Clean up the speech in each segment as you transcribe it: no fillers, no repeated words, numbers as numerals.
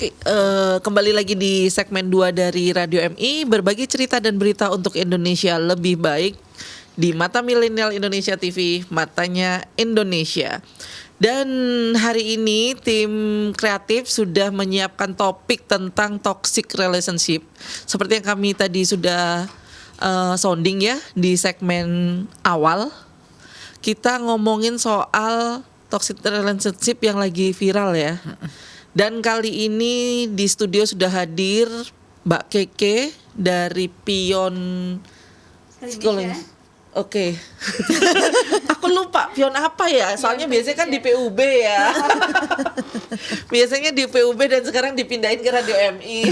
Oke, kembali lagi di segmen 2 dari Radio MI, berbagi cerita dan berita untuk Indonesia lebih baik di Mata Milenial Indonesia TV, matanya Indonesia. Dan hari ini tim kreatif sudah menyiapkan topik tentang toxic relationship. Seperti yang kami tadi sudah sounding ya di segmen awal. Kita ngomongin soal toxic relationship yang lagi viral ya. Dan kali ini di studio sudah hadir Mbak Keke dari Pion Psikologi. Oke. Aku lupa Pion apa ya? Soalnya biasanya kan di PUB ya. Biasanya di PUB dan sekarang dipindahin ke Radio MI.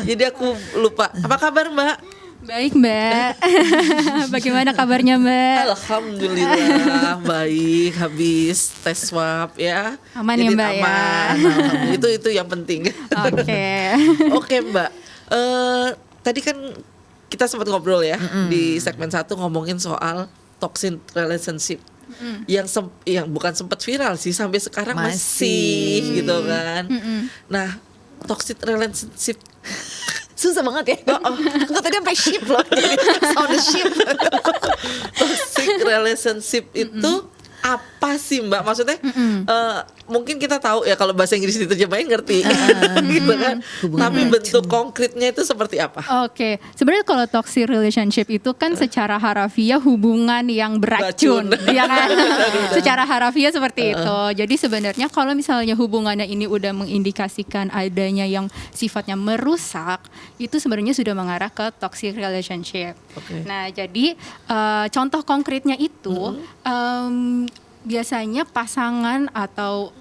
Jadi aku lupa. Apa kabar Mbak? Baik Mbak. Bagaimana kabarnya Mbak? Alhamdulillah baik, habis tes swab ya. Aman jadi ya Mbak aman. ya. Itu yang penting. Oke. Oke Mbak. Tadi kan kita sempat ngobrol ya di segmen 1 ngomongin soal toxic relationship. Yang bukan sempat viral sih, sampai sekarang masih gitu kan. Nah, toxic relationship susah banget ya. Enggak, tadi sampai ship loh. Sound the ship. Toxic relationship itu apa sih Mbak? Maksudnya mungkin kita tahu ya kalau bahasa Inggris diterjemahin ngerti gitu kan. Tapi bentuk konkretnya itu seperti apa? Oke, sebenarnya kalau toxic relationship itu kan secara harafiah hubungan yang beracun, ya kan? Secara harafiah seperti itu. Jadi sebenarnya kalau misalnya hubungannya ini udah mengindikasikan adanya yang sifatnya merusak, itu sebenarnya sudah mengarah ke toxic relationship. Okay. Nah, jadi contoh konkretnya itu biasanya pasangan atau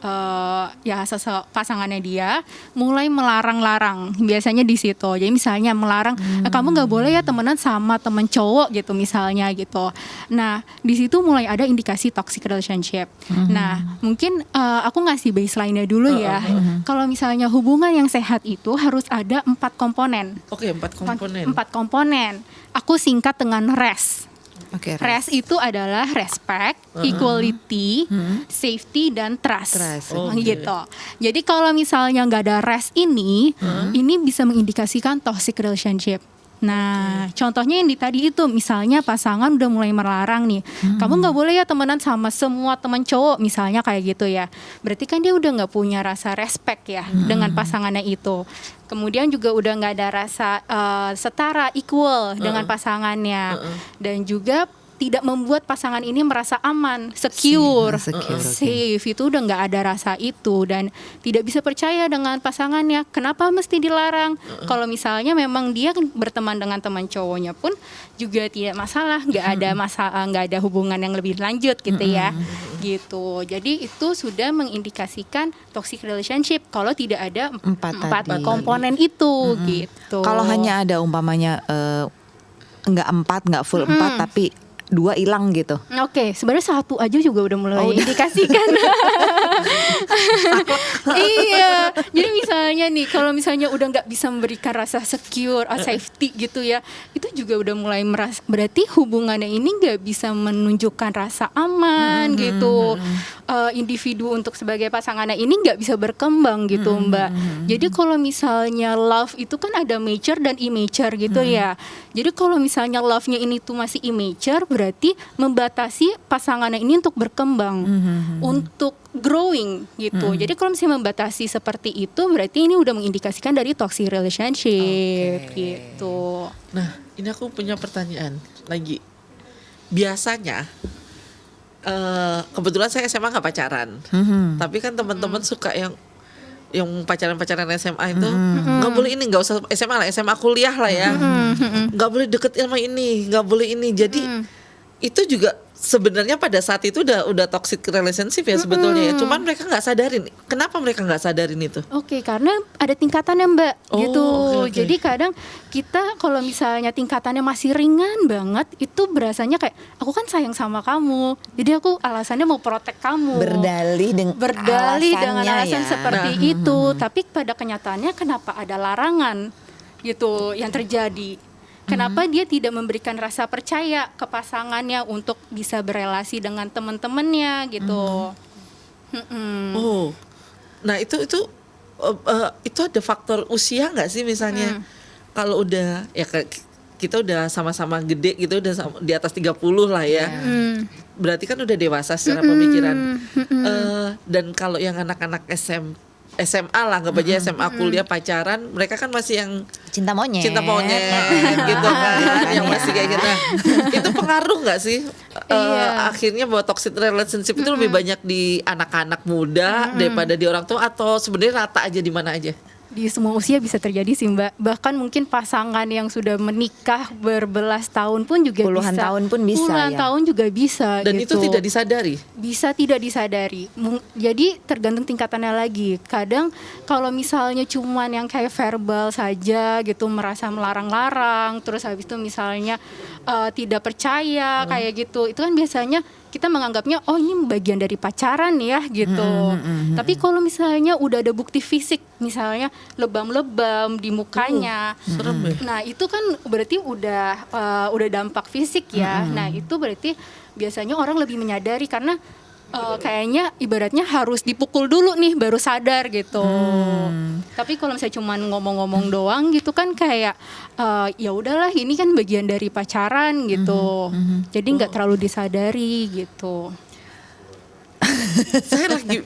pasangannya dia mulai melarang-larang, biasanya di situ. Jadi misalnya melarang, kamu nggak boleh ya temenan sama temen cowok gitu misalnya gitu. Nah di situ mulai ada indikasi toxic relationship. Nah mungkin aku ngasih baseline-nya dulu ya. Kalau misalnya hubungan yang sehat itu harus ada 4 komponen. Oke, 4 komponen. 4 komponen. Aku singkat dengan RES. Oke, RES itu adalah respect, equality, safety, dan trust. Gitu. Jadi kalau misalnya nggak ada RES ini bisa mengindikasikan toxic relationship. Nah, contohnya yang tadi itu, misalnya pasangan udah mulai melarang nih, kamu nggak boleh ya temenan sama semua teman cowok, misalnya kayak gitu ya. Berarti kan dia udah nggak punya rasa respect ya dengan pasangannya itu. Kemudian juga udah nggak ada rasa setara, equal dengan pasangannya, dan juga tidak membuat pasangan ini merasa aman, secure, safe. Itu udah nggak ada rasa itu dan tidak bisa percaya dengan pasangannya. Kenapa mesti dilarang? Kalau misalnya memang dia berteman dengan teman cowoknya pun juga tidak masalah, nggak ada masalah, nggak ada hubungan yang lebih lanjut gitu ya, gitu. Jadi itu sudah mengindikasikan toxic relationship kalau tidak ada 4 komponen itu, gitu. Kalau hanya ada umpamanya nggak 4, nggak full 4 tapi 2 hilang gitu. Oke, sebenarnya 1 aja juga udah mulai indikasikan. Iya, jadi misalnya nih, kalau misalnya udah nggak bisa memberikan rasa secure, safety gitu ya, itu juga udah mulai berarti hubungannya ini nggak bisa menunjukkan rasa aman gitu. Individu untuk sebagai pasangannya ini nggak bisa berkembang gitu Mbak. Jadi kalau misalnya love itu kan ada mature dan immature gitu ya. Jadi kalau misalnya love-nya ini tuh masih immature, berarti membatasi pasangannya ini untuk berkembang, untuk growing gitu. Jadi kalau misalnya membatasi seperti itu, berarti ini udah mengindikasikan dari toxic relationship gitu. Nah, ini aku punya pertanyaan lagi. Biasanya kebetulan saya SMA nggak pacaran, tapi kan teman-teman suka yang pacaran SMA itu nggak boleh ini, nggak usah SMA lah, SMA kuliah lah ya, nggak boleh deket sama ini, nggak boleh ini. Jadi itu juga sebenarnya pada saat itu udah toxic relationship ya sebetulnya ya. Cuman mereka nggak sadarin. Kenapa mereka nggak sadarin itu? Oke, karena ada tingkatannya Mbak, gitu. Okay. Jadi kadang kita kalau misalnya tingkatannya masih ringan banget, itu berasanya kayak aku kan sayang sama kamu, jadi aku alasannya mau protek kamu. Berdalih dengan alasan ya. seperti itu. Tapi pada kenyataannya kenapa ada larangan gitu yang terjadi? Kenapa dia tidak memberikan rasa percaya ke pasangannya untuk bisa berelasi dengan teman-temannya gitu? Oh, nah itu itu ada faktor usia nggak sih misalnya kalau udah ya kita udah sama-sama gede gitu udah di atas 30 lah ya. Berarti kan udah dewasa secara pemikiran. Dan kalau yang anak-anak SMA lah, nggak aja SMA kuliah pacaran, mereka kan masih yang Cinta monyet gitu kan, yang masih kayak gitu. Itu pengaruh nggak sih? Akhirnya bahwa toxic relationship itu lebih banyak di anak-anak muda daripada di orang tua, atau sebenarnya rata aja di mana aja? Di semua usia bisa terjadi sih Mbak. Bahkan mungkin pasangan yang sudah menikah berbelas tahun pun juga Puluhan bisa. tahun pun bisa Puluhan ya. tahun juga bisa. Dan gitu. itu tidak disadari? Bisa tidak disadari. Jadi tergantung tingkatannya lagi. Kadang kalau misalnya cuman yang kayak verbal saja gitu, merasa melarang-larang, terus habis itu misalnya tidak percaya kayak gitu, itu kan biasanya kita menganggapnya oh ini bagian dari pacaran ya gitu. Tapi kalau misalnya udah ada bukti fisik, misalnya lebam-lebam di mukanya, serem ya? nah itu kan berarti udah dampak fisik ya. Nah itu berarti biasanya orang lebih menyadari karena kayaknya ibaratnya harus dipukul dulu nih baru sadar gitu. Tapi kalau misalnya cuman ngomong-ngomong doang gitu kan kayak ya udahlah ini kan bagian dari pacaran gitu. Jadi nggak terlalu disadari gitu. Saya lagi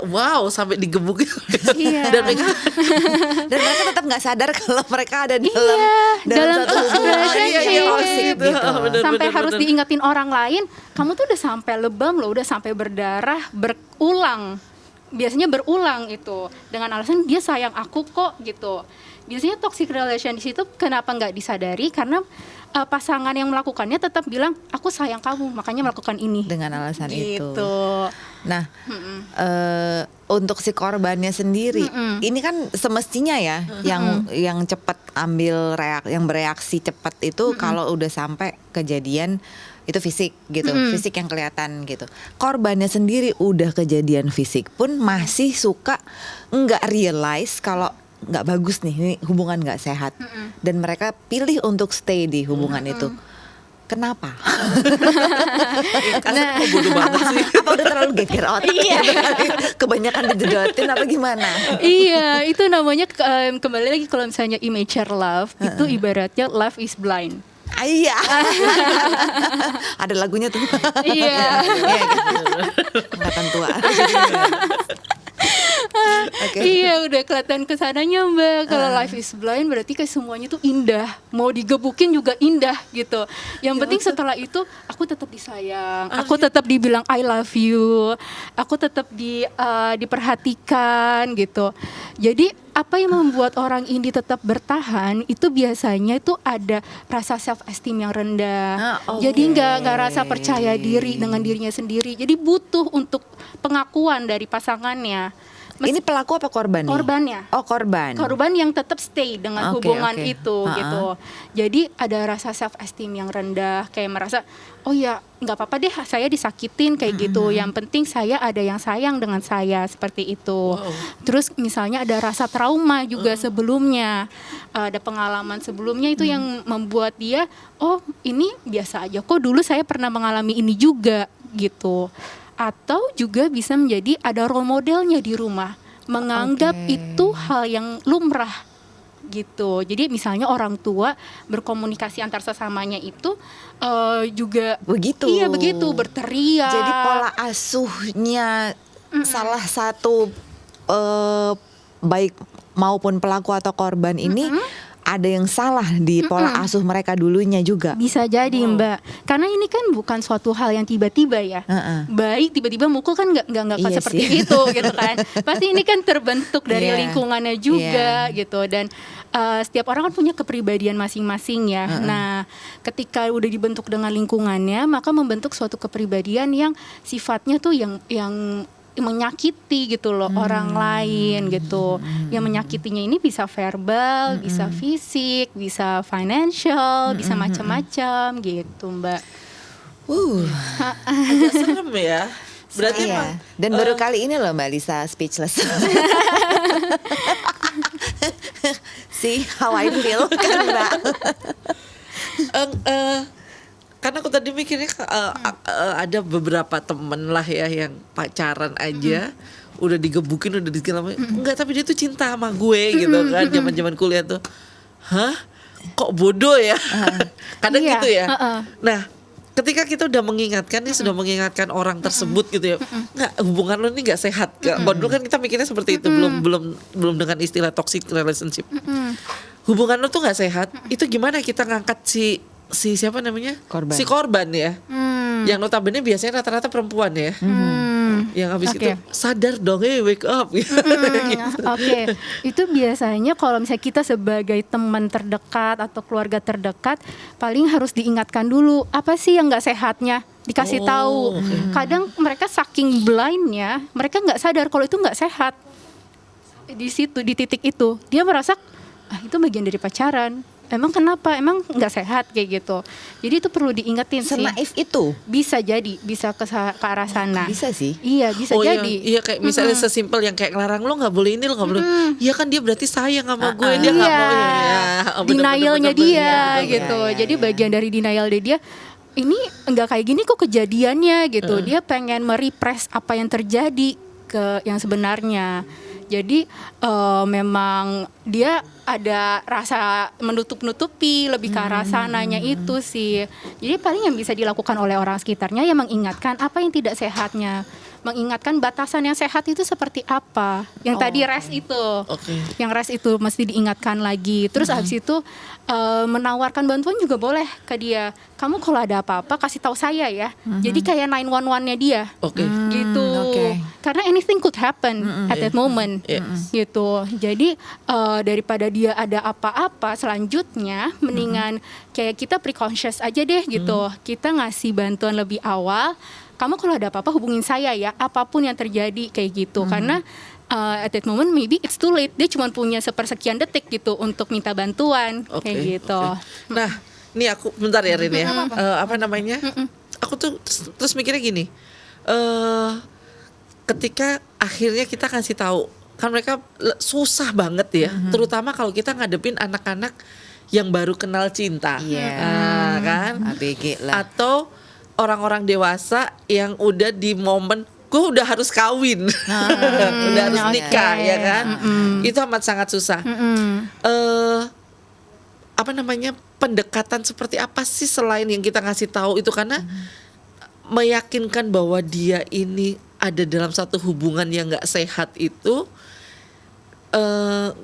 wow sampai digebuk Iya. dan mereka Dan mereka tetap nggak sadar kalau mereka ada dalam satu hubungan relationship. yang toxic gitu. Sampai harus diingetin orang lain, kamu tuh udah sampai lebam loh, udah sampai berdarah, berulang. Biasanya berulang itu dengan alasan dia sayang aku kok gitu. Biasanya toxic relationship itu kenapa nggak disadari karena pasangan yang melakukannya tetap bilang aku sayang kamu makanya melakukan ini Dengan alasan itu. gitu. Nah, untuk si korbannya sendiri, ini kan semestinya ya, yang cepat ambil yang bereaksi cepat itu kalau udah sampai kejadian itu fisik gitu, fisik yang kelihatan gitu. Korbannya sendiri udah kejadian fisik pun masih suka nggak realize kalau nggak bagus nih, ini hubungan nggak sehat, dan mereka pilih untuk stay di hubungan itu. Kenapa? Karena bodoh banget sih. Apa udah terlalu geger otak? Kebanyakan dijedotin apa gimana? Iya, itu namanya kembali lagi kalau misalnya immature love itu ibaratnya love is blind. Iya. Ada lagunya tuh. Iya. Angkatan tua. Iya udah kelihatan kesananya Mbak. Kalau life is blind berarti kayak semuanya tuh indah, mau digebukin juga indah gitu. Yang penting setelah itu aku tetap disayang, aku tetap dibilang I love you, aku tetap diperhatikan gitu. Jadi apa yang membuat orang ini tetap bertahan itu biasanya itu ada rasa self esteem yang rendah. Jadi nggak rasa percaya diri dengan dirinya sendiri. Jadi butuh untuk pengakuan dari pasangannya. Ini pelaku apa korban nih? Korbannya. Oh, korban. Korban yang tetap stay dengan hubungan itu gitu. Jadi ada rasa self esteem yang rendah, kayak merasa oh ya nggak apa-apa deh saya disakitin kayak gitu. Yang penting saya ada yang sayang dengan saya seperti itu. Terus misalnya ada rasa trauma juga sebelumnya, ada pengalaman sebelumnya itu yang membuat dia oh ini biasa aja kok dulu saya pernah mengalami ini juga gitu. Atau juga bisa menjadi ada role modelnya di rumah, menganggap itu hal yang lumrah gitu. Jadi misalnya orang tua berkomunikasi antar sesamanya itu juga begitu. Iya begitu, berteriak. Jadi pola asuhnya salah satu baik maupun pelaku atau korban ini ada yang salah di pola asuh mereka dulunya juga. Bisa jadi Mbak, karena ini kan bukan suatu hal yang tiba-tiba ya. Baik tiba-tiba mukul kan nggak Iya seperti sih. itu gitu kan. Pasti ini kan terbentuk dari lingkungannya juga gitu. Dan setiap orang kan punya kepribadian masing-masing ya. Nah ketika udah dibentuk dengan lingkungannya, maka membentuk suatu kepribadian yang sifatnya tuh yang menyakiti gitu loh orang lain gitu. Yang menyakitinya ini bisa verbal, bisa fisik, bisa financial, bisa macam-macam gitu Mbak. Agak serem ya. Berarti emang, Dan baru kali ini loh Mbak Lisa speechless. See how I feel kan Mbak. karena aku tadi mikirnya ada beberapa temen lah ya yang pacaran aja udah digebukin, udah segala macam. Enggak, tapi dia tuh cinta sama gue gitu kan. Zaman-zaman kuliah tuh. Hah? Kok bodoh ya? Kadang Iya, gitu ya. Nah, ketika kita udah mengingatkan nih, sudah mengingatkan orang tersebut gitu ya, nggak, hubungan lo ini nggak sehat. Kalau dulu kan kita mikirnya seperti itu, belum dengan istilah toxic relationship. Hubungan lo tuh nggak sehat. Itu gimana kita ngangkat si siapa namanya? Korban. Si korban ya. Yang notabene biasanya rata-rata perempuan ya. Yang habis itu sadar dong, wake up. Oke, itu biasanya kalau misalnya kita sebagai teman terdekat atau keluarga terdekat, paling harus diingatkan dulu apa sih yang nggak sehatnya, dikasih tahu. Kadang mereka saking blindnya, mereka nggak sadar kalau itu nggak sehat. Di situ, di titik itu, dia merasa itu bagian dari pacaran. Emang kenapa? Emang nggak sehat kayak gitu. Jadi itu perlu diingetin sih. Senaif itu. Bisa jadi, bisa ke arah sana. Bisa sih. Iya, bisa jadi. Iya, kayak misalnya sesimpel yang kayak ngelarang lo nggak boleh ini, lo nggak boleh. Iya kan dia berarti sayang sama gue, dia nggak mau. Denialnya dia gitu. Iya, Jadi bagian dari denialnya dia. Ini enggak kayak gini kok kejadiannya gitu. Dia pengen merepress apa yang terjadi ke yang sebenarnya. Jadi memang dia ada rasa menutup-nutupi, lebih ke arah sananya itu sih. Jadi paling yang bisa dilakukan oleh orang sekitarnya ya mengingatkan apa yang tidak sehatnya, mengingatkan batasan yang sehat itu seperti apa. Yang tadi rest itu, yang rest itu mesti diingatkan lagi. Terus habis itu menawarkan bantuan juga boleh ke dia. Kamu kalau ada apa-apa kasih tahu saya ya. Jadi kayak 911-nya dia. Gitu. Karena anything could happen at that moment. Gitu. Jadi daripada dia ada apa-apa selanjutnya, mendingan kayak kita preconscious aja deh gitu. Kita ngasih bantuan lebih awal. Kamu kalau ada apa-apa hubungin saya ya, apapun yang terjadi kayak gitu. Karena at that moment maybe it's too late. Dia cuma punya sepersekian detik gitu untuk minta bantuan kayak gitu. Nah, ini aku bentar ya Rin ya. Apa namanya? Aku tuh terus mikirnya gini. Ketika akhirnya kita kasih tahu, kan mereka susah banget ya, terutama kalau kita ngadepin anak-anak yang baru kenal cinta, kan? ABG lah. Atau orang-orang dewasa yang udah di momen gue udah harus kawin, udah harus nikah, ya kan? Itu amat sangat susah. Apa namanya, pendekatan seperti apa sih selain yang kita ngasih tahu itu, karena meyakinkan bahwa dia ini ada dalam satu hubungan yang nggak sehat itu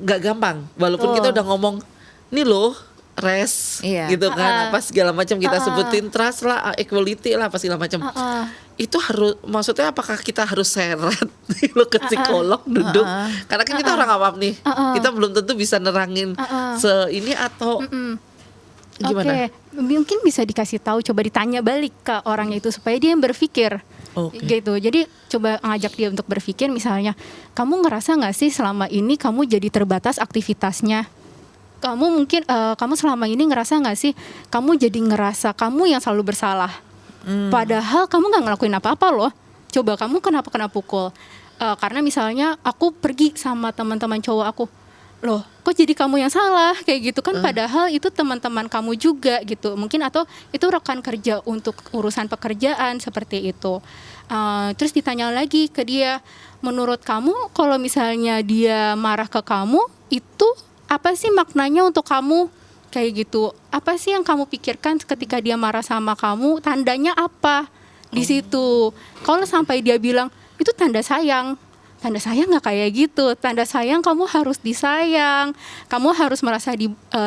nggak gampang. Walaupun kita udah ngomong nih loh, rest gitu kan, apa segala macam kita sebutin, trust lah, equality lah, apa segala macam. Itu harus, maksudnya apakah kita harus seret lo ke psikolog duduk? Karena kan kita orang awam nih, kita belum tentu bisa nerangin ini atau gimana? Mungkin bisa dikasih tahu, coba ditanya balik ke orangnya itu supaya dia yang berpikir. Gitu. Jadi coba ngajak dia untuk berpikir, misalnya, kamu ngerasa nggak sih selama ini kamu jadi terbatas aktivitasnya? Kamu mungkin kamu selama ini ngerasa nggak sih kamu jadi ngerasa kamu yang selalu bersalah? Padahal kamu nggak ngelakuin apa-apa loh. Coba kamu kenapa kena pukul? Karena misalnya aku pergi sama teman-teman cowok aku. Loh, kok jadi kamu yang salah kayak gitu kan? Padahal itu teman-teman kamu juga gitu, mungkin, atau itu rekan kerja untuk urusan pekerjaan seperti itu. Terus ditanya lagi ke dia, menurut kamu kalau misalnya dia marah ke kamu, itu apa sih maknanya untuk kamu kayak gitu? Apa sih yang kamu pikirkan ketika dia marah sama kamu? Tandanya apa di situ? Kalau sampai dia bilang itu tanda sayang nggak kayak gitu. Tanda sayang kamu harus disayang, kamu harus merasa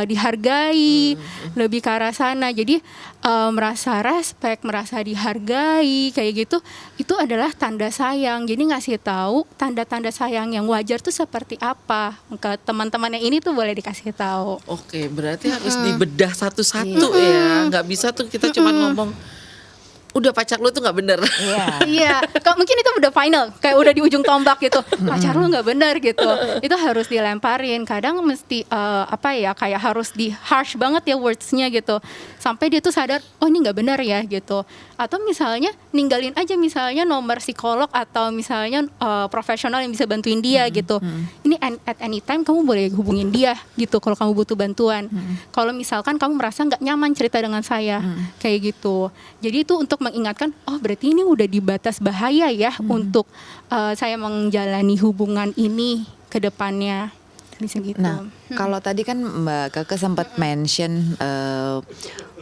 dihargai, lebih ke arah sana. Jadi merasa respect, merasa dihargai kayak gitu, itu adalah tanda sayang. Jadi ngasih tahu tanda-tanda sayang yang wajar tuh seperti apa ke teman-teman yang ini tuh boleh dikasih tahu. Berarti harus dibedah satu-satu ya. Nggak bisa tuh kita cuma ngomong udah pacar lu tuh nggak bener. Iya, mungkin itu udah final, kayak udah di ujung tombak gitu. Pacar lu nggak bener gitu. Itu harus dilemparin. Kadang mesti kayak harus di harsh banget ya wordsnya gitu, sampai dia tuh sadar, oh ini nggak benar ya gitu. Atau misalnya ninggalin aja misalnya nomor psikolog atau misalnya profesional yang bisa bantuin dia gitu. Ini at any time kamu boleh hubungin dia gitu kalau kamu butuh bantuan. Kalau misalkan kamu merasa nggak nyaman cerita dengan saya kayak gitu. Jadi itu untuk mengingatkan, oh berarti ini udah di batas bahaya ya untuk saya menjalani hubungan ini ke depannya. Bisa gitu. Nah, kalau tadi kan Mbak Keke sempat mention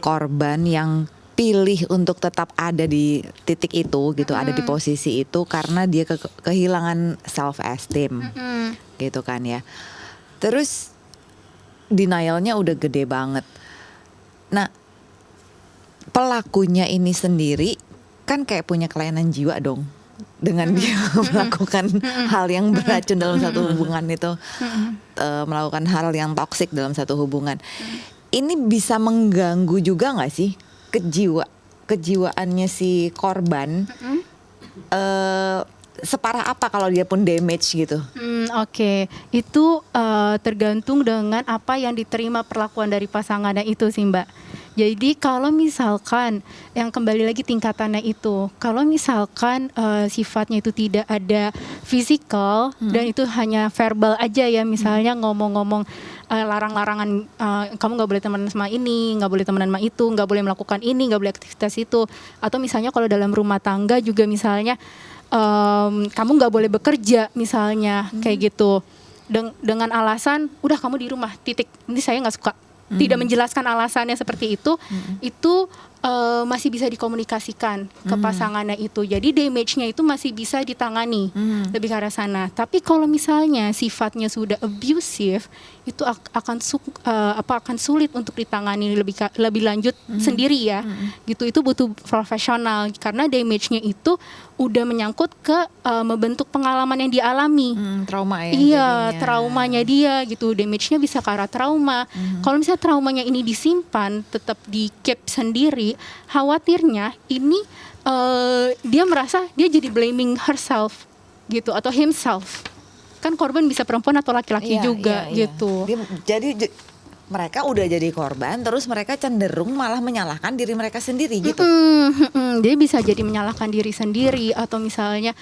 korban yang pilih untuk tetap ada di titik itu gitu, ada di posisi itu karena dia kehilangan self esteem, gitu kan ya. Terus denialnya udah gede banget. Nah, pelakunya ini sendiri kan kayak punya kelainan jiwa dong dengan dia melakukan hal yang beracun dalam satu hubungan itu, melakukan hal yang toksik dalam satu hubungan. Ini bisa mengganggu juga nggak sih kejiwaannya si korban? Separah apa kalau dia pun damage gitu? Oke. Itu tergantung dengan apa yang diterima perlakuan dari pasangannya itu sih Mbak. Jadi kalau misalkan yang kembali lagi tingkatannya itu, kalau misalkan sifatnya itu tidak ada fisikal dan itu hanya verbal aja ya, misalnya ngomong-ngomong larang-larangan, kamu nggak boleh temenan sama ini, nggak boleh temenan sama itu, nggak boleh melakukan ini, nggak boleh aktivitas itu. Atau misalnya kalau dalam rumah tangga juga misalnya kamu nggak boleh bekerja misalnya kayak gitu, dengan alasan udah kamu di rumah titik, ini saya nggak suka. Tidak menjelaskan alasannya seperti itu masih bisa dikomunikasikan ke pasangannya itu. Jadi damage-nya itu masih bisa ditangani lebih ke arah sana. Tapi kalau misalnya sifatnya sudah abusive, itu akan sulit untuk ditangani lebih lanjut sendiri ya. Gitu, itu butuh profesional karena damage-nya itu udah menyangkut ke membentuk pengalaman yang dialami. Trauma ya. Iya, jadinya. traumanya dia gitu. Damage-nya bisa ke arah trauma. Kalau misalnya traumanya ini disimpan, tetap di keep sendiri, khawatirnya ini dia merasa dia jadi blaming herself gitu atau himself. Kan korban bisa perempuan atau laki-laki juga gitu. Jadi mereka udah jadi korban, terus mereka cenderung malah menyalahkan diri mereka sendiri gitu. Dia bisa jadi menyalahkan diri sendiri atau misalnya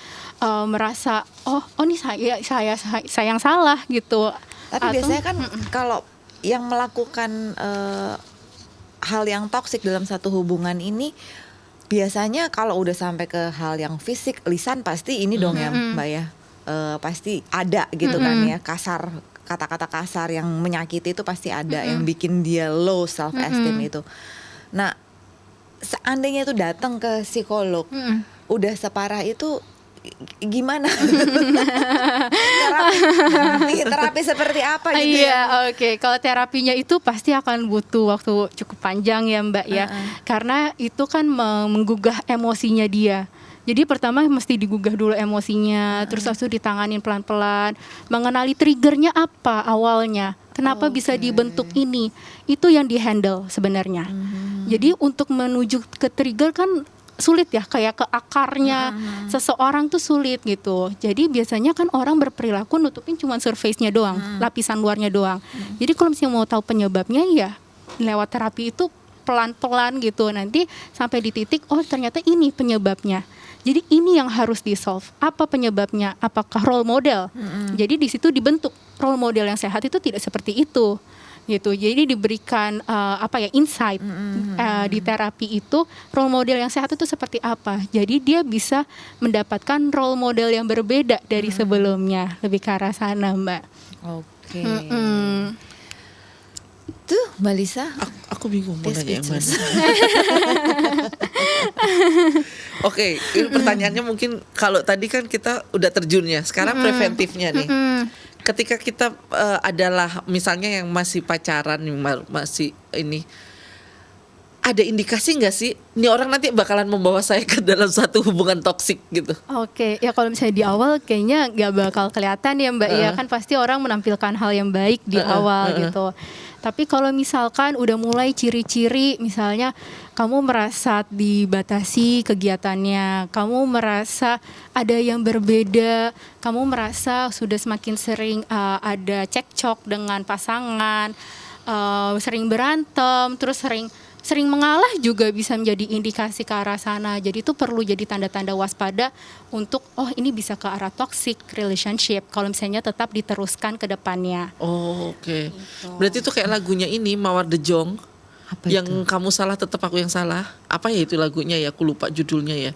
merasa oh ini saya yang salah gitu. Tapi biasanya kan kalau yang melakukan hal yang toksik dalam satu hubungan ini, biasanya kalau udah sampai ke hal yang fisik, lisan pasti ini dong ya Mbak ya, pasti ada gitu kan ya, kata-kata kasar yang menyakiti itu pasti ada, yang bikin dia low self esteem itu. Nah, seandainya itu datang ke psikolog, udah separah itu gimana? terapi seperti apa gitu ya? Oke. Kalau terapinya itu pasti akan butuh waktu cukup panjang ya Mbak ya. Karena itu kan menggugah emosinya dia. Jadi pertama mesti digugah dulu emosinya, terus habis itu ditanganin pelan-pelan, mengenali triggernya apa awalnya, kenapa bisa dibentuk ini, itu yang dihandle sebenarnya. Jadi untuk menuju ke trigger kan sulit ya, kayak ke akarnya seseorang tuh sulit gitu. Jadi biasanya kan orang berperilaku nutupin cuma surface-nya doang, lapisan luarnya doang. Jadi kalau misalnya mau tahu penyebabnya ya lewat terapi itu pelan-pelan gitu, nanti sampai di titik oh ternyata ini penyebabnya. Jadi ini yang harus di-solve. Apa penyebabnya? Apakah role model? Jadi di situ dibentuk role model yang sehat itu tidak seperti itu. Gitu. Jadi diberikan insight di terapi itu role model yang sehat itu seperti apa. Jadi dia bisa mendapatkan role model yang berbeda dari sebelumnya, lebih ke arah sana Mbak. Oke. Tuh Mbak Lisa, Aku bingung mau nanya yang mana. Oke, ini pertanyaannya mungkin kalau tadi kan kita udah terjunnya, sekarang preventifnya nih. Ketika kita adalah misalnya yang masih pacaran, masih ini, ada indikasi nggak sih ini orang nanti bakalan membawa saya ke dalam satu hubungan toksik gitu? Oke, ya kalau misalnya di awal kayaknya nggak bakal kelihatan ya Mbak ya, kan pasti orang menampilkan hal yang baik di awal gitu. Tapi kalau misalkan udah mulai ciri-ciri, misalnya kamu merasa dibatasi kegiatannya, kamu merasa ada yang berbeda, kamu merasa sudah semakin sering ada cekcok dengan pasangan, sering berantem, terus sering mengalah juga bisa menjadi indikasi ke arah sana. Jadi itu perlu jadi tanda-tanda waspada untuk ini bisa ke arah toxic relationship kalau misalnya tetap diteruskan ke depannya. Oh, oke. Berarti itu kayak lagunya ini Mawar De Jong. Apa yang itu? kamu salah tetap aku yang salah. Apa ya itu lagunya ya? Aku lupa judulnya ya.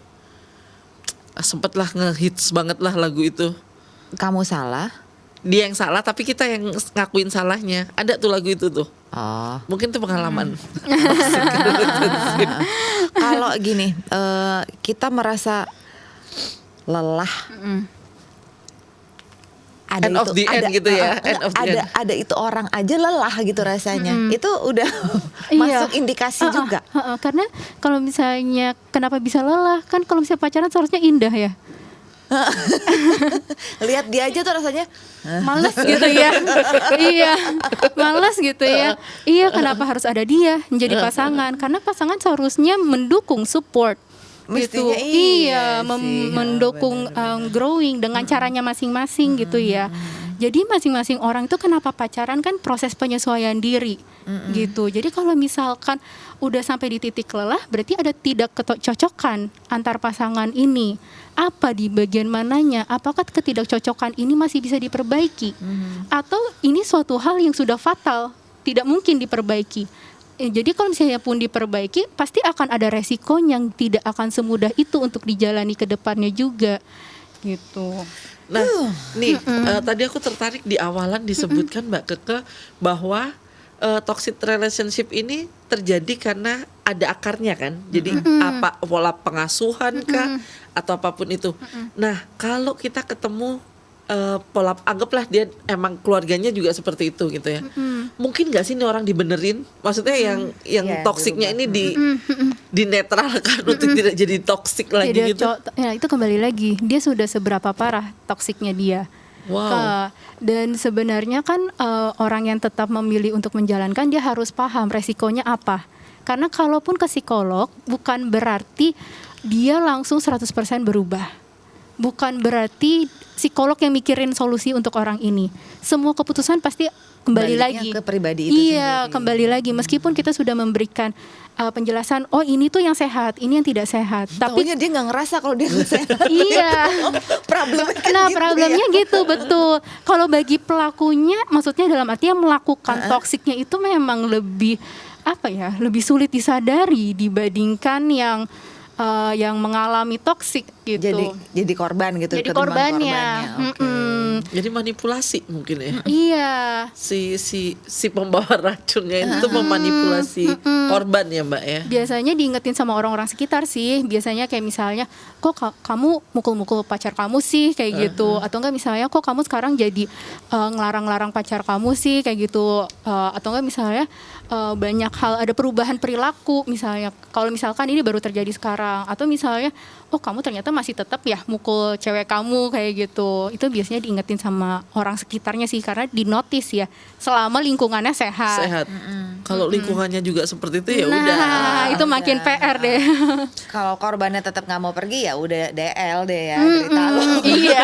Sempet lah ngehits banget lah lagu itu. Kamu salah. Dia yang salah tapi kita yang ngakuin salahnya. Ada tuh lagu itu tuh. Oh. Mungkin itu pengalaman. Kalau gini, kita merasa lelah. Ada End of the end gitu ya, end of the end. Ada itu orang aja lelah gitu rasanya. Itu udah Iya. masuk indikasi juga. Karena kalau misalnya kenapa bisa lelah, kan kalau misalnya pacaran seharusnya indah ya. Lihat dia aja tuh rasanya Males gitu ya. Iya, males gitu ya. Iya, kenapa harus ada dia menjadi pasangan? Karena pasangan seharusnya mendukung, support gitu. Mestinya iya sih. Mendukung growing dengan caranya masing-masing gitu ya. Jadi masing-masing orang itu kenapa pacaran kan proses penyesuaian diri gitu. Jadi kalau misalkan udah sampai di titik lelah, berarti ada tidak kecocokan antar pasangan ini. Apa di bagian mananya? Apakah ketidakcocokan ini masih bisa diperbaiki? Atau ini suatu hal yang sudah fatal, tidak mungkin diperbaiki? Jadi kalau misalnya pun diperbaiki, pasti akan ada resiko yang tidak akan semudah itu untuk dijalani ke depannya juga gitu. Nah, nih tadi aku tertarik di awalan disebutkan Mbak Keke bahwa toxic relationship ini terjadi karena ada akarnya kan. Jadi apa pola pengasuhan kah atau apapun itu. Nah, kalau kita ketemu pola, anggaplah dia emang keluarganya juga seperti itu gitu ya. Mungkin nggak sih ini orang dibenerin? Maksudnya yang Ya, toksiknya berubah. ini dinetralkan untuk tidak jadi toksik lagi Tidak gitu. ya, itu kembali lagi dia sudah seberapa parah toksiknya dia. Wow. Dan sebenarnya kan orang yang tetap memilih untuk menjalankan dia harus paham resikonya apa. Karena kalaupun ke psikolog bukan berarti dia langsung 100% berubah. Bukan berarti psikolog yang mikirin solusi untuk orang ini. Semua keputusan pasti kembali Baliknya lagi ke pribadi itu Iya, sendiri. kembali lagi meskipun kita sudah memberikan penjelasan, oh ini tuh yang sehat, ini yang tidak sehat. Tapi Taunya dia nggak ngerasa kalau dia nggak sehat. iya. Problemnya kan Nah, gitu problemnya ya. gitu, betul. Kalau bagi pelakunya, maksudnya dalam artian melakukan toksiknya itu memang lebih lebih sulit disadari dibandingkan yang mengalami toksik gitu. Jadi korban gitu. Jadi ketimbang korbannya. Oke. Jadi manipulasi mungkin ya. Iya. Si pembawa racunnya itu memanipulasi korban ya Mbak ya. Biasanya diingetin sama orang-orang sekitar sih. Biasanya kayak misalnya, kok kamu mukul-mukul pacar kamu sih kayak gitu. Atau enggak misalnya, kok kamu sekarang jadi ngelarang-larang pacar kamu sih kayak gitu. Atau enggak misalnya banyak hal, ada perubahan perilaku misalnya. Kalau misalkan ini baru terjadi sekarang. Atau misalnya, oh kamu ternyata masih tetap ya mukul cewek kamu kayak gitu. Itu biasanya diingetin sama orang sekitarnya sih, karena dinotis ya selama lingkungannya sehat. Sehat. Kalau lingkungannya juga seperti itu ya Nah, udah. itu makin PR deh. Kalau korbannya tetap nggak mau pergi ya udah DL deh ya cerita lo. Iya.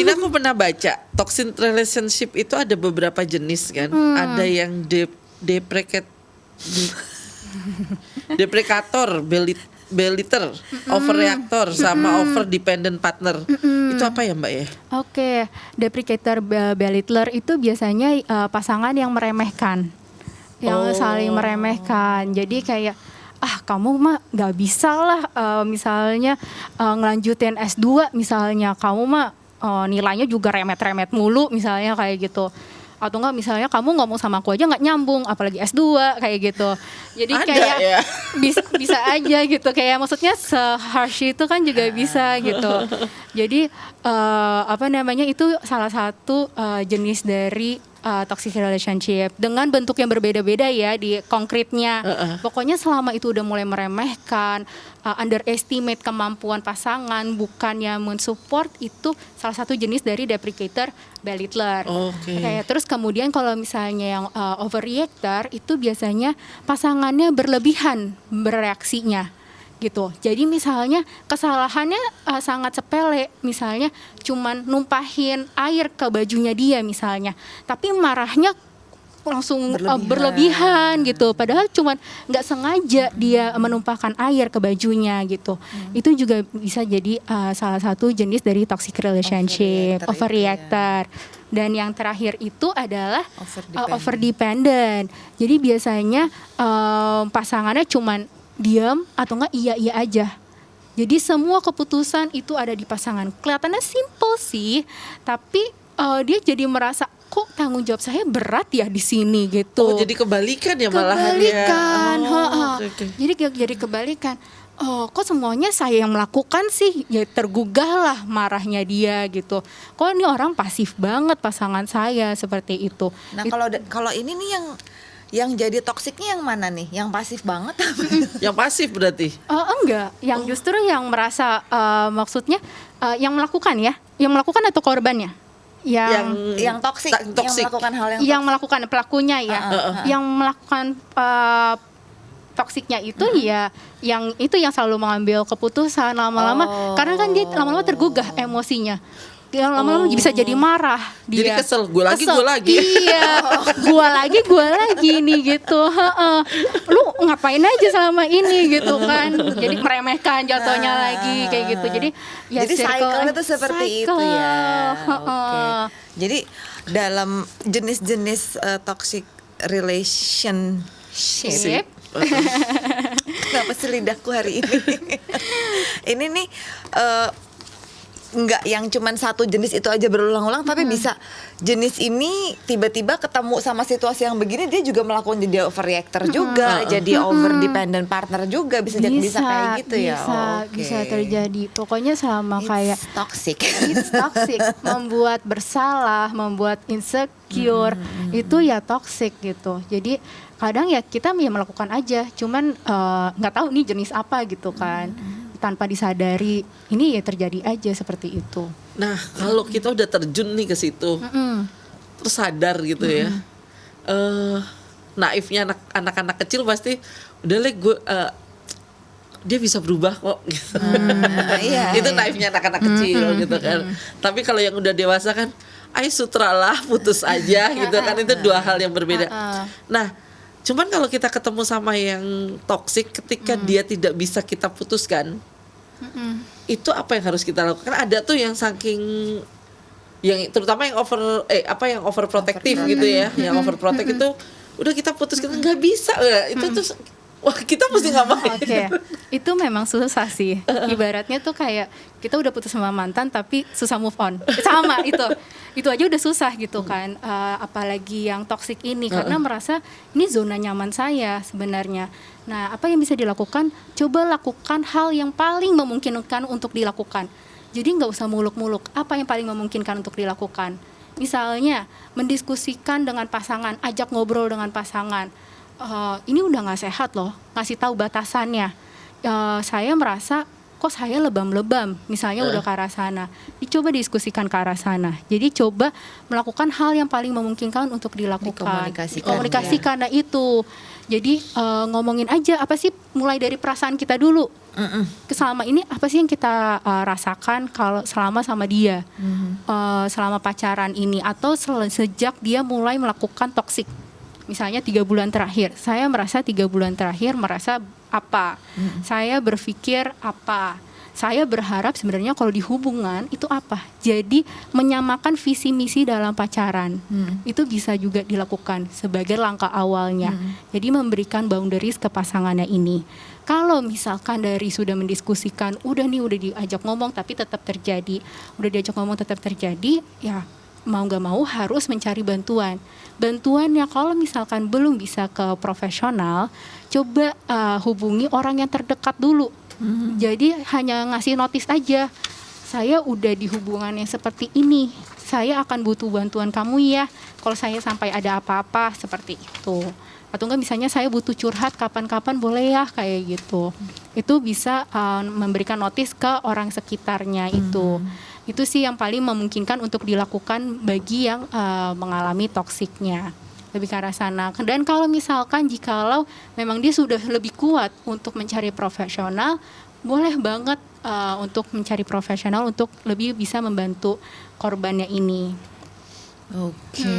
Ini aku pernah baca toxic relationship itu ada beberapa jenis kan. Ada yang deprecator, beliter, overreactor, sama over dependent partner. Itu apa ya Mbak ya? Oke, deprecator belittler itu biasanya pasangan yang meremehkan, yang saling meremehkan. Jadi kayak kamu mah nggak bisa lah, misalnya ngelanjutin S2 misalnya, kamu mah nilainya juga remet-remet mulu misalnya kayak gitu. Atau enggak misalnya kamu ngomong sama aku aja nggak nyambung, apalagi S2 kayak gitu. Jadi Ada kayak ya? bisa aja gitu, kayak maksudnya se-harsh itu kan juga bisa gitu. Jadi itu salah satu jenis dari toxic relationship dengan bentuk yang berbeda-beda ya di konkretnya. Pokoknya selama itu udah mulai meremehkan, underestimate kemampuan pasangan, bukannya mensupport, itu salah satu jenis dari deprecator belittler. Oke. Kayak terus kemudian kalau misalnya yang overreactor itu biasanya pasangannya berlebihan bereaksinya gitu. Jadi misalnya kesalahannya sangat sepele, misalnya cuman numpahin air ke bajunya dia misalnya, tapi marahnya langsung berlebihan gitu. Padahal cuman nggak sengaja dia menumpahkan air ke bajunya gitu. Itu juga bisa jadi salah satu jenis dari toxic relationship, overreactor. Dan yang terakhir itu adalah Overdependent. overdependent. Jadi biasanya pasangannya cuman diam atau enggak iya aja. Jadi semua keputusan itu ada di pasangan. Kelihatannya simple sih, tapi dia jadi merasa kok tanggung jawab saya berat ya di sini gitu. Oh, jadi kebalikan ya malahan ya. Kebalikan, Oke. Jadi kebalikan. Oh, kok semuanya saya yang melakukan sih? Ya tergugah lah marahnya dia gitu. Kok ini orang pasif banget pasangan saya seperti itu. Nah, kalau ini nih yang jadi toksiknya yang mana nih? Yang pasif banget apa? Yang pasif berarti. Enggak, yang justru yang merasa maksudnya yang melakukan ya, yang melakukan atau korbannya? Yang toksik, yang melakukan hal yang melakukan pelakunya ya, yang melakukan toksiknya itu ya, yang itu yang selalu mengambil keputusan lama-lama, karena kan dia lama-lama tergugah emosinya. Dia lama-lama bisa jadi marah dia. Jadi kesel, gue lagi. Iya, gue lagi nih gitu. Lu ngapain aja selama ini gitu kan. Jadi meremehkan jatuhnya lagi kayak gitu. Jadi ya jadi cycle-nya tuh seperti itu ya. Oke. Jadi dalam jenis-jenis toxic relationship. Kenapa sih lidahku hari ini? Ini nih nggak yang cuman satu jenis itu aja berulang-ulang, tapi bisa jenis ini tiba-tiba ketemu sama situasi yang begini dia juga melakukan jadi overreactor juga, jadi over dependent partner juga bisa kayak gitu ya. Bisa terjadi. Pokoknya sama kayak toxic. It's toxic, membuat bersalah, membuat insecure, itu ya toxic gitu. Jadi kadang ya kita ya melakukan aja, cuman nggak tahu nih jenis apa gitu kan. Tanpa disadari, ini ya terjadi aja seperti itu. Nah, kalau kita udah terjun nih ke situ, terus sadar gitu ya, naifnya anak-anak kecil pasti udah dia bisa berubah kok. Gitu. Itu naifnya anak-anak kecil gitu kan. Tapi kalau yang udah dewasa kan, sutralah putus aja gitu kan, itu dua hal yang berbeda. Nah, cuman kalau kita ketemu sama yang toksik ketika dia tidak bisa kita putuskan, itu apa yang harus kita lakukan? Ada tuh yang saking, yang terutama yang overprotective gitu ya, yang overprotect itu udah kita putus, kita nggak bisa, itu tuh wah kita mesti ngapain? Oke. Itu memang susah sih. Ibaratnya tuh kayak kita udah putus sama mantan tapi susah move on. Sama itu aja udah susah gitu kan. Apalagi yang toksik ini karena merasa ini zona nyaman saya sebenarnya. Nah, apa yang bisa dilakukan? Coba lakukan hal yang paling memungkinkan untuk dilakukan. Jadi nggak usah muluk-muluk. Apa yang paling memungkinkan untuk dilakukan? Misalnya mendiskusikan dengan pasangan, ajak ngobrol dengan pasangan. Ini udah nggak sehat loh, ngasih tahu batasannya. Saya merasa kok saya lebam-lebam, misalnya udah ke arah sana. Dicoba diskusikan ke arah sana. Jadi coba melakukan hal yang paling memungkinkan untuk dilakukan. Komunikasikan itu. Jadi ngomongin aja apa sih, mulai dari perasaan kita dulu. Selama ini apa sih yang kita rasakan kalau selama sama dia, selama pacaran ini, atau sejak dia mulai melakukan toksik. Misalnya 3 bulan terakhir, saya merasa 3 bulan terakhir merasa apa, saya berpikir apa, saya berharap sebenarnya kalau di hubungan itu apa. Jadi menyamakan visi misi dalam pacaran, itu bisa juga dilakukan sebagai langkah awalnya. Jadi memberikan boundaries ke pasangannya ini. Kalau misalkan dari sudah mendiskusikan, udah diajak ngomong tapi tetap terjadi, ya mau gak mau harus mencari bantuannya. Kalau misalkan belum bisa ke profesional, coba hubungi orang yang terdekat dulu. Jadi hanya ngasih notis aja, saya udah di hubungan yang seperti ini, saya akan butuh bantuan kamu ya kalau saya sampai ada apa-apa seperti itu. Atau enggak misalnya saya butuh curhat kapan-kapan boleh ya, kayak gitu. Itu bisa memberikan notis ke orang sekitarnya itu. Itu sih yang paling memungkinkan untuk dilakukan bagi yang mengalami toksiknya. Lebih ke arah sana. Dan kalau misalkan jikalau memang dia sudah lebih kuat untuk mencari profesional, boleh banget untuk mencari profesional untuk lebih bisa membantu korbannya ini. Oke.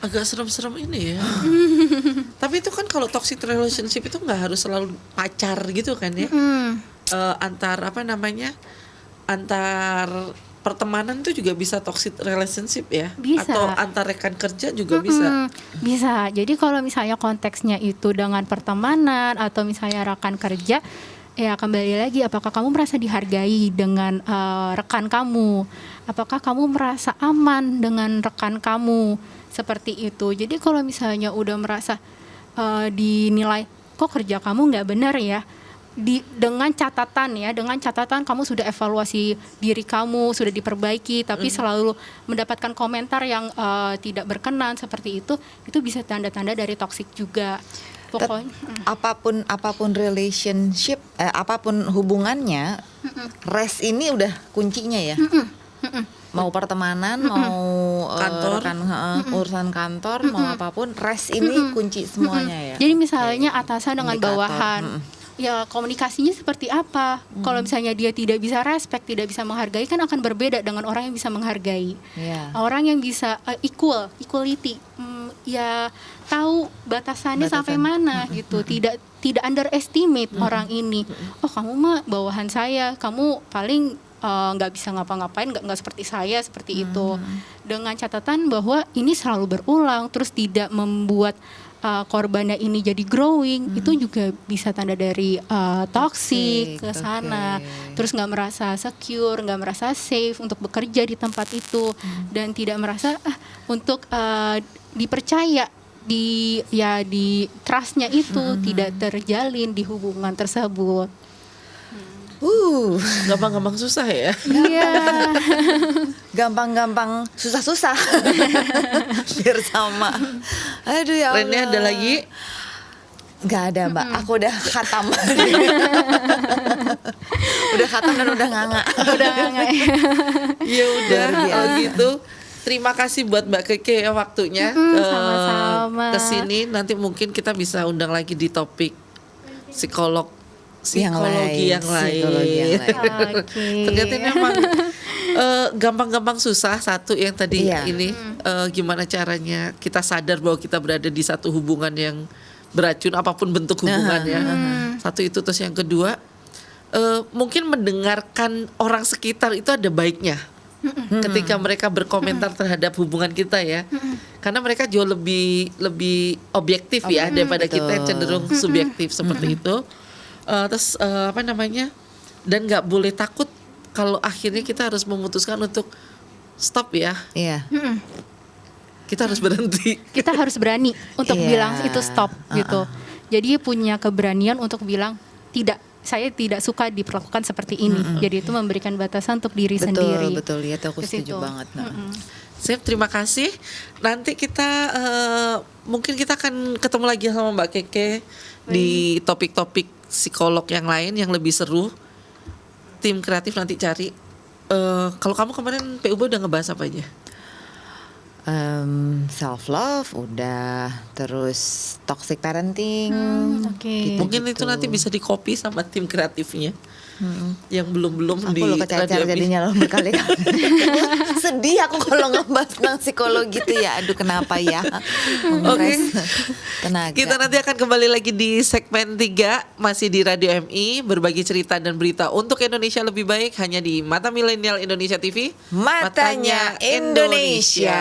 Agak serem-serem ini ya. Tapi itu kan kalau toxic relationship itu nggak harus selalu pacar gitu kan ya. Antar pertemanan itu juga bisa toxic relationship ya? Bisa. Atau antar rekan kerja juga bisa? Bisa. Jadi kalau misalnya konteksnya itu dengan pertemanan atau misalnya rekan kerja, ya kembali lagi, apakah kamu merasa dihargai dengan rekan kamu? Apakah kamu merasa aman dengan rekan kamu? Seperti itu. Jadi kalau misalnya udah merasa dinilai, kok kerja kamu nggak benar ya? Dengan catatan kamu sudah evaluasi diri kamu, sudah diperbaiki, tapi selalu mendapatkan komentar yang tidak berkenan seperti itu bisa tanda-tanda dari toksik juga. Pokoknya apapun relationship, apapun hubungannya, rest ini udah kuncinya ya. Mau pertemanan, mau kantor, urusan kantor, mau apapun, rest ini kunci semuanya ya. Jadi misalnya atasan dengan Indikator. bawahan, ya komunikasinya seperti apa? Kalau misalnya dia tidak bisa respect, tidak bisa menghargai, kan akan berbeda dengan orang yang bisa menghargai. Iya. Orang yang bisa equality, ya tahu batasannya sampai mana gitu. Tidak underestimate orang ini. Oh, kamu mah bawahan saya, kamu paling nggak bisa ngapa-ngapain, nggak seperti saya, seperti itu. Dengan catatan bahwa ini selalu berulang, terus tidak membuat korbannya ini jadi growing, itu juga bisa tanda dari toxic ke sana. Terus nggak merasa secure, nggak merasa safe untuk bekerja di tempat itu, dan tidak merasa untuk dipercaya, di trustnya itu tidak terjalin di hubungan tersebut. Gampang-gampang susah ya? Iya. Gampang-gampang susah-susah. Biar sama. Aduh ya Allah. Rene ada lagi? Gak ada Mbak, aku udah khatam. Udah khatam dan udah nganga. Ya udah, Luar biasa. kalau gitu terima kasih buat Mbak Keke ya waktunya Sama-sama. kesini. Nanti mungkin kita bisa undang lagi di topik psikologi yang lain. Oke. Ternyata ini memang gampang-gampang susah. Satu yang tadi Iya. ini gimana caranya kita sadar bahwa kita berada di satu hubungan yang beracun, apapun bentuk hubungannya. Satu itu, terus yang kedua mungkin mendengarkan orang sekitar itu ada baiknya. Ketika mereka berkomentar terhadap hubungan kita ya, karena mereka jauh lebih objektif ya daripada kita yang cenderung subjektif seperti itu. Terus dan nggak boleh takut kalau akhirnya kita harus memutuskan untuk stop ya. Iya. Kita harus berhenti. Kita harus berani untuk Iya. bilang itu stop gitu. Jadi punya keberanian untuk bilang tidak, saya tidak suka diperlakukan seperti ini. Jadi itu memberikan batasan untuk diri sendiri. Betul, ya aku Ke setuju situ. banget. Sip, terima kasih. Nanti kita mungkin kita akan ketemu lagi sama Mbak Keke di topik-topik psikolog yang lain yang lebih seru. Tim kreatif nanti cari. Kalau kamu kemarin PUB udah ngebahas apa aja? Self love udah, terus toxic parenting. Oke. Mungkin itu nanti bisa di copy sama tim kreatifnya. Yang belum Aku di lo kecacar Radio jadinya lo berkali-kali. Sedih aku kalau ngebahas tentang psikologi gitu ya. Aduh kenapa ya? Menguras tenaga. Kita nanti akan kembali lagi di segmen 3 masih di Radio MI, berbagi cerita dan berita untuk Indonesia lebih baik hanya di Mata Milenial Indonesia TV. Matanya Indonesia.